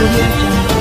Audio Jungle.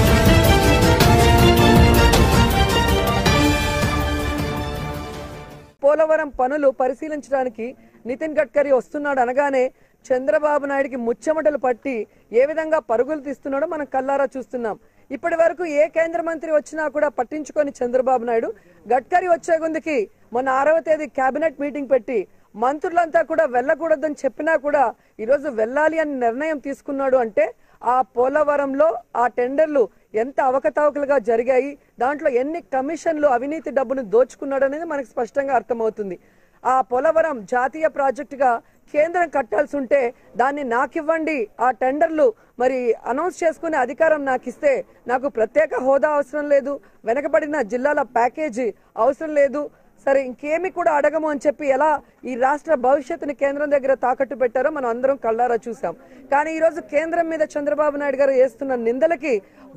Polavaram పనులు పరిశీలించడానికి నితిన్ గడ్కరీ వస్తున్నాడు అనగానే చంద్రబాబు నాయుడికి ముచ్చెమటలు పట్టి ఏ విధంగా పరుగులు తీస్తున్నాడో మనం కల్లారా చూస్తున్నాం. ఇప్పటి వరకు ఏ కేంద్ర మంత్రి వచ్చినా కూడా పట్టించుకొని చంద్రబాబు నాయుడు గడ్కరీ వచ్చే గుందుకి మొన్న 6వ తేదీ కేబినెట్ మీటింగ్ పెట్టి మంత్రులంతా కూడా వెళ్ళకూడదని చెప్పినా కూడా ఈరోజు వెళ్ళాలి అని నిర్ణయం తీసుకున్నాడు. అంటే ఆ పోలవరంలో ఆ టెండర్లు ఎంత అవకతవకలుగా జరిగాయి, దాంట్లో ఎన్ని కమిషన్లు అవినీతి డబ్బును దోచుకున్నాడు అనేది మనకు స్పష్టంగా అర్థమవుతుంది. ఆ పోలవరం జాతీయ ప్రాజెక్టుగా కేంద్రం కట్టాల్సి ఉంటే దాన్ని నాకివ్వండి, ఆ టెండర్లు మరి అనౌన్స్ చేసుకునే అధికారం నాకు ఇస్తే నాకు ప్రత్యేక హోదా అవసరం లేదు, వెనకబడిన జిల్లాల ప్యాకేజీ అవసరం లేదు, సరే ఇంకేమి కూడా అడగము అని చెప్పి ఎలా ఈ రాష్ట్ర భవిష్యత్తుని కేంద్రం దగ్గర తాకట్టు పెట్టారో మనం అందరం కళ్ళారా చూసాం. కానీ ఈరోజు కేంద్రం మీద చంద్రబాబు నాయుడు గారు వేస్తున్న నిందలకి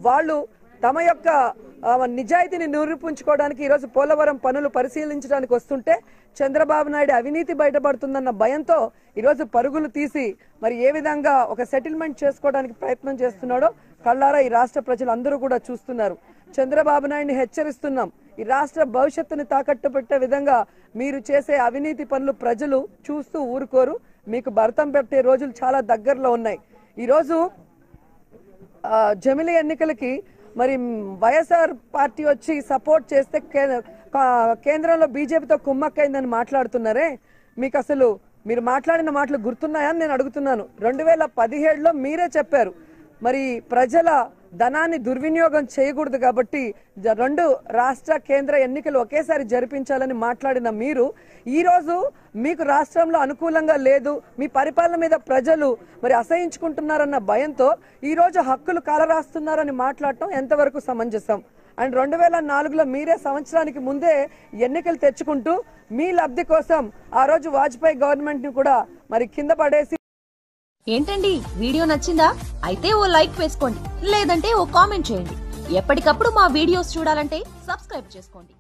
వాళ్ళు తమ యొక్క నిజాయితీని నిరూపించుకోవడానికి ఈరోజు పోలవరం పనులు పరిశీలించడానికి వస్తుంటే చంద్రబాబు నాయుడు అవినీతి బయటపడుతుందన్న భయంతో ఈరోజు పరుగులు తీసి మరి ఏ విధంగా ఒక సెటిల్మెంట్ చేసుకోవడానికి ప్రయత్నం చేస్తున్నాడో కళ్ళారా ఈ రాష్ట్ర ప్రజలందరూ కూడా చూస్తున్నారు. చంద్రబాబు నాయుడిని హెచ్చరిస్తున్నాం, ఈ రాష్ట్ర భవిష్యత్తుని తాకట్టు పెట్టే విధంగా మీరు చేసే అవినీతి పనులు ప్రజలు చూస్తూ ఊరుకోరు. మీకు భర్తం పెట్టే రోజులు చాలా దగ్గరలో ఉన్నాయి. ఈరోజు జమిలీ ఎన్నికలకి మరి వైఎస్ఆర్ పార్టీ వచ్చి సపోర్ట్ చేస్తే కేంద్రంలో బీజేపీతో కుమ్మక్కైందని మాట్లాడుతున్నారే, మీకు అసలు మీరు మాట్లాడిన మాటలు గుర్తున్నాయని నేను అడుగుతున్నాను. 2017లో మీరే చెప్పారు మరి ప్రజల ధనాన్ని దుర్వినియోగం చేయకూడదు కాబట్టి 2 రాష్ట్ర కేంద్ర ఎన్నికలు ఒకేసారి జరిపించాలని మాట్లాడిన మీరు ఈరోజు మీకు రాష్ట్రంలో అనుకూలంగా లేదు, మీ పరిపాలన మీద ప్రజలు మరి అసహించుకుంటున్నారన్న భయంతో ఈరోజు హక్కులు కాలరాస్తున్నారని మాట్లాడటం ఎంతవరకు సమంజసం? అండ్ 2004లో మీరే సంవత్సరానికి ముందే ఎన్నికలు తెచ్చుకుంటూ మీ లబ్ధి కోసం ఆ రోజు వాజ్పేయి గవర్నమెంట్ ని కూడా మరి కింద పడేసి. ఏంటండి వీడియో నచ్చిందా? అయితే ఓ లైక్ వేసుకోండి, లేదంటే ఓ కామెంట్ చేయండి. ఎప్పటికప్పుడు మా వీడియోస్ చూడాలంటే సబ్స్క్రైబ్ చేసుకోండి.